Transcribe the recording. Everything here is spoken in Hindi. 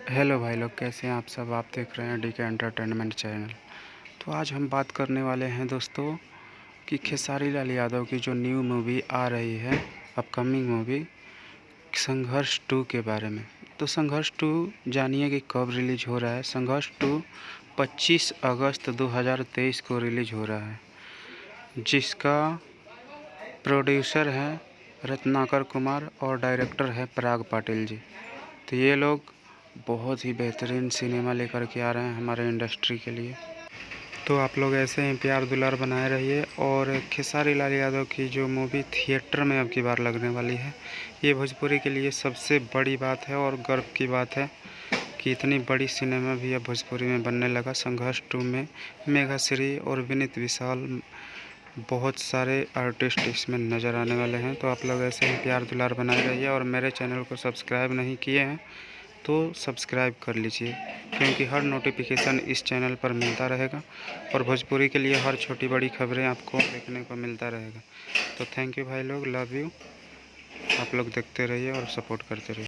हेलो भाई लोग, कैसे हैं आप सब। आप देख रहे हैं डीके एंटरटेनमेंट चैनल। तो आज हम बात करने वाले हैं दोस्तों कि खेसारी लाल यादव की जो न्यू मूवी आ रही है, अपकमिंग मूवी संघर्ष 2 के बारे में। तो संघर्ष 2 जानिए कि कब रिलीज हो रहा है। संघर्ष 2 25 अगस्त 2023 को रिलीज हो रहा है, जिसका प्रोड्यूसर है रत्नाकर कुमार और डायरेक्टर है पराग पाटिल जी। तो ये लोग बहुत ही बेहतरीन सिनेमा लेकर के आ रहे हैं हमारे इंडस्ट्री के लिए। तो आप लोग ऐसे ही प्यार दुलार बनाए रहिए। और खेसारी लाल यादव की जो मूवी थिएटर में अब की बार लगने वाली है, ये भोजपुरी के लिए सबसे बड़ी बात है और गर्व की बात है कि इतनी बड़ी सिनेमा भी अब भोजपुरी में बनने लगा। संघर्ष 2 में मेघा श्री और विनीत विशाल, बहुत सारे आर्टिस्ट इसमें नज़र आने वाले हैं। तो आप लोग ऐसे ही प्यार दुलार बनाए रहिए। और मेरे चैनल को सब्सक्राइब नहीं किए हैं तो सब्सक्राइब कर लीजिए, क्योंकि हर नोटिफिकेशन इस चैनल पर मिलता रहेगा और भोजपुरी के लिए हर छोटी बड़ी खबरें आपको देखने को मिलता रहेगा। तो थैंक यू भाई लोग, लव यू। आप लोग देखते रहिए और सपोर्ट करते रहिए।